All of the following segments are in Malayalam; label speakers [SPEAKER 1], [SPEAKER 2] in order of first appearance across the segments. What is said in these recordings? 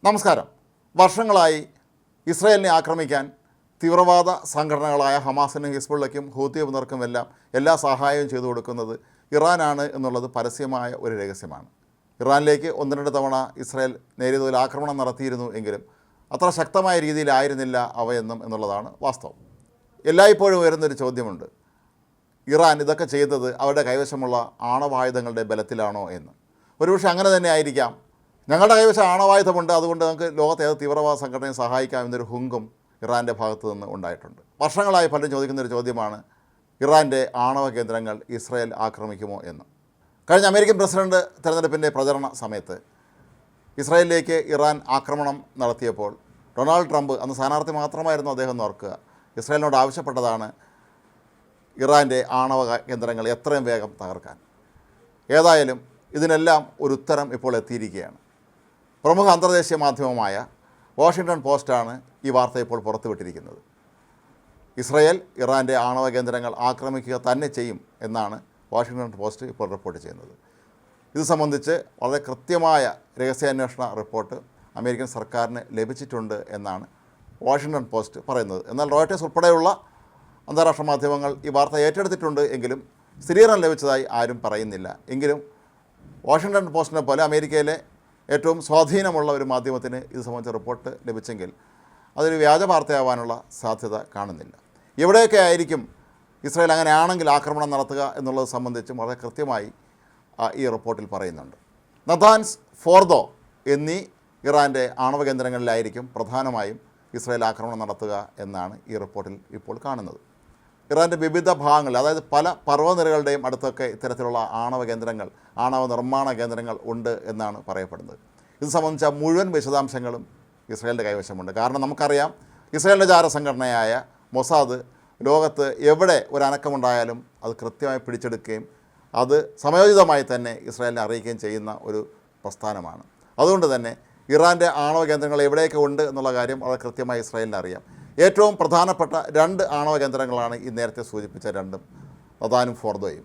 [SPEAKER 1] നമസ്കാരം. വർഷങ്ങളായി ഇസ്രായേലിനെ ആക്രമിക്കാൻ തീവ്രവാദ സംഘടനകളായ ഹമാസിനും ഹിസ്ബുള്ളയ്ക്കും ഹൂത്തി വിമതർക്കുമെല്ലാം എല്ലാ സഹായവും ചെയ്തു കൊടുക്കുന്നത് ഇറാനാണ് എന്നുള്ളത് പരസ്യമായ ഒരു രഹസ്യമാണ്. ഇറാനിലേക്ക് ഒന്ന് രണ്ട് തവണ ഇസ്രായേൽ നേരിയ തോതിൽ ആക്രമണം നടത്തിയിരുന്നു എങ്കിലും അത്ര ശക്തമായ രീതിയിലായിരുന്നില്ല അവയെന്നും എന്നുള്ളതാണ് വാസ്തവം. എല്ലായ്പ്പോഴും വരുന്നൊരു ചോദ്യമുണ്ട്, ഇറാൻ ഇതൊക്കെ ചെയ്തത് അവരുടെ കൈവശമുള്ള ആണവായുധങ്ങളുടെ ബലത്തിലാണോ എന്ന്. ഒരുപക്ഷെ അങ്ങനെ തന്നെ ആയിരിക്കാം. ഞങ്ങളുടെ കൈവശം ആണവായുധമുണ്ട്, അതുകൊണ്ട് നമുക്ക് ലോകത്തെ ഏത് തീവ്രവാദ സംഘടനയെ സഹായിക്കാമെന്നൊരു ഹുങ്കും ഇറാൻ്റെ ഭാഗത്തു നിന്ന് ഉണ്ടായിട്ടുണ്ട്. വർഷങ്ങളായി പലരും ചോദിക്കുന്നൊരു ചോദ്യമാണ്, ഇറാൻ്റെ ആണവ കേന്ദ്രങ്ങൾ ഇസ്രായേൽ ആക്രമിക്കുമോ എന്ന്. കഴിഞ്ഞ അമേരിക്കൻ പ്രസിഡന്റ് തെരഞ്ഞെടുപ്പിൻ്റെ പ്രചരണ സമയത്ത് ഇസ്രായേലിലേക്ക് ഇറാൻ ആക്രമണം നടത്തിയപ്പോൾ ഡൊണാൾഡ് ട്രംപ്, അന്ന് സ്ഥാനാർത്ഥി മാത്രമായിരുന്നു അദ്ദേഹം എന്ന് ഓർക്കുക, ഇസ്രായേലിനോട് ആവശ്യപ്പെട്ടതാണ് ഇറാൻ്റെ ആണവ കേന്ദ്രങ്ങൾ എത്രയും വേഗം തകർക്കാൻ. ഏതായാലും ഇതിനെല്ലാം ഒരു ഉത്തരം ഇപ്പോൾ എത്തിയിരിക്കുകയാണ്. പ്രമുഖ അന്തർദേശീയ മാധ്യമമായ വാഷിങ്ടൺ പോസ്റ്റാണ് ഈ വാർത്ത ഇപ്പോൾ പുറത്തുവിട്ടിരിക്കുന്നത്. ഇസ്രായേൽ ഇറാൻ്റെ ആണവ കേന്ദ്രങ്ങൾ ആക്രമിക്കുക തന്നെ ചെയ്യും എന്നാണ് വാഷിങ്ടൺ പോസ്റ്റ് ഇപ്പോൾ റിപ്പോർട്ട് ചെയ്യുന്നത്. ഇത് സംബന്ധിച്ച് വളരെ കൃത്യമായ രഹസ്യാന്വേഷണ റിപ്പോർട്ട് അമേരിക്കൻ സർക്കാരിന് ലഭിച്ചിട്ടുണ്ട് എന്നാണ് വാഷിങ്ടൺ പോസ്റ്റ് പറയുന്നത്. എന്നാൽ റോയിട്ടേഴ്സ് ഉൾപ്പെടെയുള്ള അന്താരാഷ്ട്ര മാധ്യമങ്ങൾ ഈ വാർത്ത ഏറ്റെടുത്തിട്ടുണ്ട് എങ്കിലും സ്ഥിരീകരണം ലഭിച്ചതായി ആരും പറയുന്നില്ല. എങ്കിലും വാഷിങ്ടൺ പോസ്റ്റിനെ പോലെ അമേരിക്കയിലെ ഏറ്റവും സ്വാധീനമുള്ള ഒരു മാധ്യമത്തിന് ഇത് സംബന്ധിച്ച റിപ്പോർട്ട് ലഭിച്ചെങ്കിൽ അതൊരു വ്യാജ വാർത്തയാവാനുള്ള സാധ്യത കാണുന്നില്ല. എവിടെയൊക്കെ ആയിരിക്കും ഇസ്രായേൽ അങ്ങനെയാണെങ്കിൽ ആക്രമണം നടത്തുക എന്നുള്ളത് സംബന്ധിച്ചും വളരെ കൃത്യമായി ഈ റിപ്പോർട്ടിൽ പറയുന്നുണ്ട്. നഥാൻസ്, ഫോർദോ എന്നീ ഇറാൻ്റെ ആണവ കേന്ദ്രങ്ങളിലായിരിക്കും പ്രധാനമായും ഇസ്രായേൽ ആക്രമണം നടത്തുക എന്നാണ് ഈ റിപ്പോർട്ടിൽ ഇപ്പോൾ കാണുന്നത്. ഇറാൻ്റെ വിവിധ ഭാഗങ്ങളിൽ, അതായത് പല പർവ്വതനിരകളുടെയും അടുത്തൊക്കെ ഇത്തരത്തിലുള്ള ആണവ കേന്ദ്രങ്ങൾ, ആണവ നിർമ്മാണ കേന്ദ്രങ്ങൾ ഉണ്ട് എന്നാണ് പറയപ്പെടുന്നത്. ഇത് സംബന്ധിച്ച മുഴുവൻ വിശദാംശങ്ങളും ഇസ്രായേലിൻ്റെ കൈവശമുണ്ട്. കാരണം നമുക്കറിയാം, ഇസ്രായേലിൻ്റെ ചാരസംഘടനയായ മൊസാദ് ലോകത്ത് എവിടെ ഒരു അനക്കമുണ്ടായാലും അത് കൃത്യമായി പിടിച്ചെടുക്കുകയും അത് സമയോചിതമായി തന്നെ ഇസ്രായേലിനെ അറിയിക്കുകയും ചെയ്യുന്ന ഒരു പ്രസ്ഥാനമാണ്. അതുകൊണ്ട് തന്നെ ഇറാൻ്റെ ആണവ കേന്ദ്രങ്ങൾ എവിടെയൊക്കെ ഉണ്ട് എന്നുള്ള കാര്യം വളരെ കൃത്യമായി ഇസ്രായേലിന് അറിയാം. ഏറ്റവും പ്രധാനപ്പെട്ട രണ്ട് ആണവ കേന്ദ്രങ്ങളാണ് ഈ നേരത്തെ സൂചിപ്പിച്ച രണ്ടും, നഥാനും ഫോർദോയും.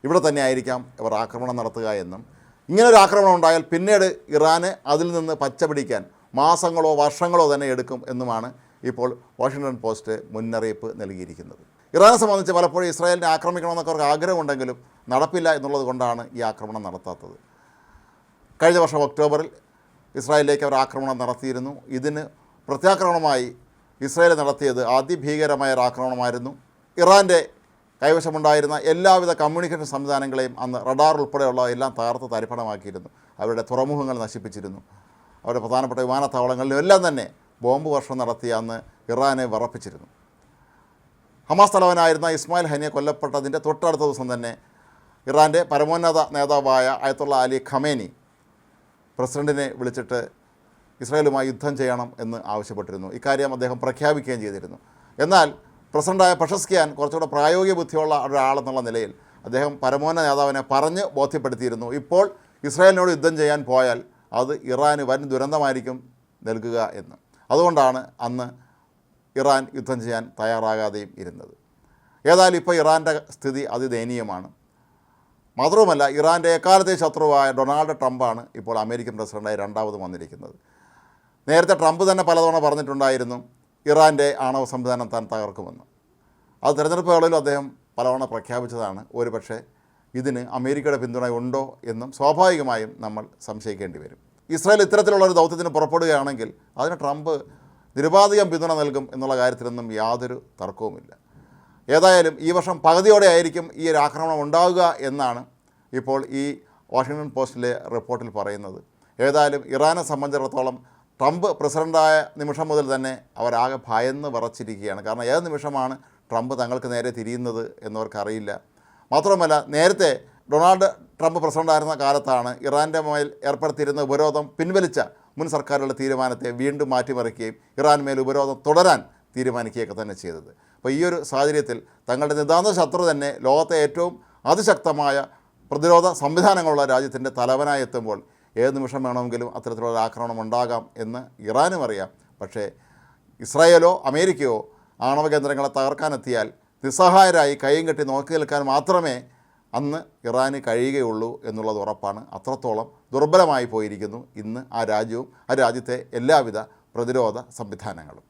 [SPEAKER 1] ഇവിടെ തന്നെ ആയിരിക്കാം ഇവർ ആക്രമണം നടത്തുക എന്നും, ഇങ്ങനൊരു ആക്രമണം ഉണ്ടായാൽ പിന്നീട് ഇറാന് അതിൽ നിന്ന് പച്ചപിടിക്കാൻ മാസങ്ങളോ വർഷങ്ങളോ തന്നെ എടുക്കും എന്നുമാണ് ഇപ്പോൾ വാഷിങ്ടൺ പോസ്റ്റ് മുന്നറിയിപ്പ് നൽകിയിരിക്കുന്നത്. ഇറാനെ സംബന്ധിച്ച് പലപ്പോഴും ഇസ്രായേലിനെ ആക്രമിക്കണമെന്നൊക്കെ അവർക്ക് ആഗ്രഹമുണ്ടെങ്കിലും നടപ്പില്ല എന്നുള്ളത് കൊണ്ടാണ് ഈ ആക്രമണം നടത്താത്തത്. കഴിഞ്ഞ വർഷം ഒക്ടോബറിൽ ഇസ്രായേലിലേക്ക് അവർ ആക്രമണം നടത്തിയിരുന്നു. ഇതിന് പ്രത്യാക്രമണമായി ഇസ്രായേൽ നടത്തിയത് അതിഭീകരമായ ഒരു ആക്രമണമായിരുന്നു. ഇറാൻ്റെ കൈവശമുണ്ടായിരുന്ന എല്ലാവിധ കമ്മ്യൂണിക്കേഷൻ സംവിധാനങ്ങളെയും അന്ന് റഡാർ ഉൾപ്പെടെയുള്ള എല്ലാം തകർത്ത് തരിപ്പണമാക്കിയിരുന്നു. അവരുടെ തുറമുഖങ്ങൾ നശിപ്പിച്ചിരുന്നു. അവരുടെ പ്രധാനപ്പെട്ട വിമാനത്താവളങ്ങളിലും എല്ലാം തന്നെ ബോംബ് വർഷം നടത്തി അന്ന് ഇറാനെ വിറപ്പിച്ചിരുന്നു. ഹമാസ് തലവനായിരുന്ന ഇസ്മായിൽ ഹനിയെ കൊല്ലപ്പെട്ടതിൻ്റെ തൊട്ടടുത്ത ദിവസം തന്നെ ഇറാൻ്റെ പരമോന്നത നേതാവായ അയത്തുള്ള അലി ഖമേനി പ്രസിഡൻറ്റിനെ വിളിച്ചിട്ട് ഇസ്രായേലുമായി യുദ്ധം ചെയ്യണം എന്ന് ആവശ്യപ്പെട്ടിരുന്നു. ഇക്കാര്യം അദ്ദേഹം പ്രഖ്യാപിക്കുകയും ചെയ്തിരുന്നു. എന്നാൽ പ്രസിഡൻ്റായ പെഷസ്കിയാൻ കുറച്ചുകൂടെ പ്രായോഗിക ബുദ്ധിയുള്ള ഒരാളെന്നുള്ള നിലയിൽ അദ്ദേഹം പരമോന്നത നേതാവിനെ പറഞ്ഞ് ബോധ്യപ്പെടുത്തിയിരുന്നു, ഇപ്പോൾ ഇസ്രായേലിനോട് യുദ്ധം ചെയ്യാൻ പോയാൽ അത് ഇറാന് വൻ ദുരന്തമായിരിക്കും നൽകുക എന്ന്. അതുകൊണ്ടാണ് അന്ന് ഇറാൻ യുദ്ധം ചെയ്യാൻ തയ്യാറാകാതെയും ഇരുന്നത്. ഏതായാലും ഇപ്പോൾ ഇറാൻ്റെ സ്ഥിതി അതിദയനീയമാണ്. മാത്രവുമല്ല, ഇറാൻ്റെ എക്കാലത്തെ ശത്രുവായ ഡൊണാൾഡ് ട്രംപാണ് ഇപ്പോൾ അമേരിക്കൻ പ്രസിഡൻ്റായി രണ്ടാമത് വന്നിരിക്കുന്നത്. നേരത്തെ ട്രംപ് തന്നെ പലതവണ പറഞ്ഞിട്ടുണ്ടായിരുന്നു ഇറാൻ്റെ ആണവ സംവിധാനം താൻ തകർക്കുമെന്ന്. അത് തിരഞ്ഞെടുപ്പ് വേളയിലും അദ്ദേഹം പലതവണ പ്രഖ്യാപിച്ചതാണ്. ഒരുപക്ഷെ ഇതിന് അമേരിക്കയുടെ പിന്തുണ ഉണ്ടോ എന്നും സ്വാഭാവികമായും നമ്മൾ സംശയിക്കേണ്ടി വരും. ഇസ്രായേൽ ഇത്തരത്തിലുള്ള ഒരു ദൗത്യത്തിന് പുറപ്പെടുകയാണെങ്കിൽ അതിന് ട്രംപ് നിരുപാധികം പിന്തുണ നൽകും എന്നുള്ള കാര്യത്തിലൊന്നും യാതൊരു തർക്കവുമില്ല. ഏതായാലും ഈ വർഷം പകുതിയോടെ ആയിരിക്കും ഈ ഒരു ആക്രമണം ഉണ്ടാവുക എന്നാണ് ഇപ്പോൾ ഈ വാഷിങ്ടൺ പോസ്റ്റിലെ റിപ്പോർട്ടിൽ പറയുന്നത്. ഏതായാലും ഇറാനെ സംബന്ധിച്ചിടത്തോളം ട്രംപ് പ്രസിഡൻ്റായ നിമിഷം മുതൽ തന്നെ അവരാകെ ഭയന്ന് വിറച്ചിരിക്കുകയാണ്. കാരണം ഏത് നിമിഷമാണ് ട്രംപ് തങ്ങൾക്ക് നേരെ തിരിയുന്നത് എന്നവർക്കറിയില്ല. മാത്രമല്ല, നേരത്തെ ഡൊണാൾഡ് ട്രംപ് പ്രസിഡൻ്റായിരുന്ന കാലത്താണ് ഇറാൻ്റെ മേൽ ഏർപ്പെടുത്തിയിരുന്ന ഉപരോധം പിൻവലിച്ച മുൻ സർക്കാരുകളുടെ തീരുമാനത്തെ വീണ്ടും മാറ്റിമറിക്കുകയും ഇറാൻ മേൽ ഉപരോധം തുടരാൻ തീരുമാനിക്കുകയൊക്കെ തന്നെ ചെയ്തത്. അപ്പോൾ ഈ ഒരു സാഹചര്യത്തിൽ തങ്ങളുടെ നിതാന്ത ശത്രു തന്നെ ലോകത്തെ ഏറ്റവും അതിശക്തമായ പ്രതിരോധ സംവിധാനങ്ങളുള്ള രാജ്യത്തിൻ്റെ തലവനായി എത്തുമ്പോൾ ഏത് നിമിഷം വേണമെങ്കിലും അത്തരത്തിലുള്ള ആക്രമണം ഉണ്ടാകാം എന്ന് ഇറാനും അറിയാം. പക്ഷേ ഇസ്രായേലോ അമേരിക്കയോ ആണവ കേന്ദ്രങ്ങളെ തകർക്കാനെത്തിയാൽ നിസ്സഹായരായി കൈയും കെട്ടി നോക്കി നിൽക്കാൻ മാത്രമേ അന്ന് ഇറാന് കഴിയുകയുള്ളൂ എന്നുള്ളത് ഉറപ്പാണ്. അത്രത്തോളം ദുർബലമായി പോയിരിക്കുന്നു ഇന്ന് ആ രാജ്യവും ആ രാജ്യത്തെ എല്ലാവിധ പ്രതിരോധ സംവിധാനങ്ങളും.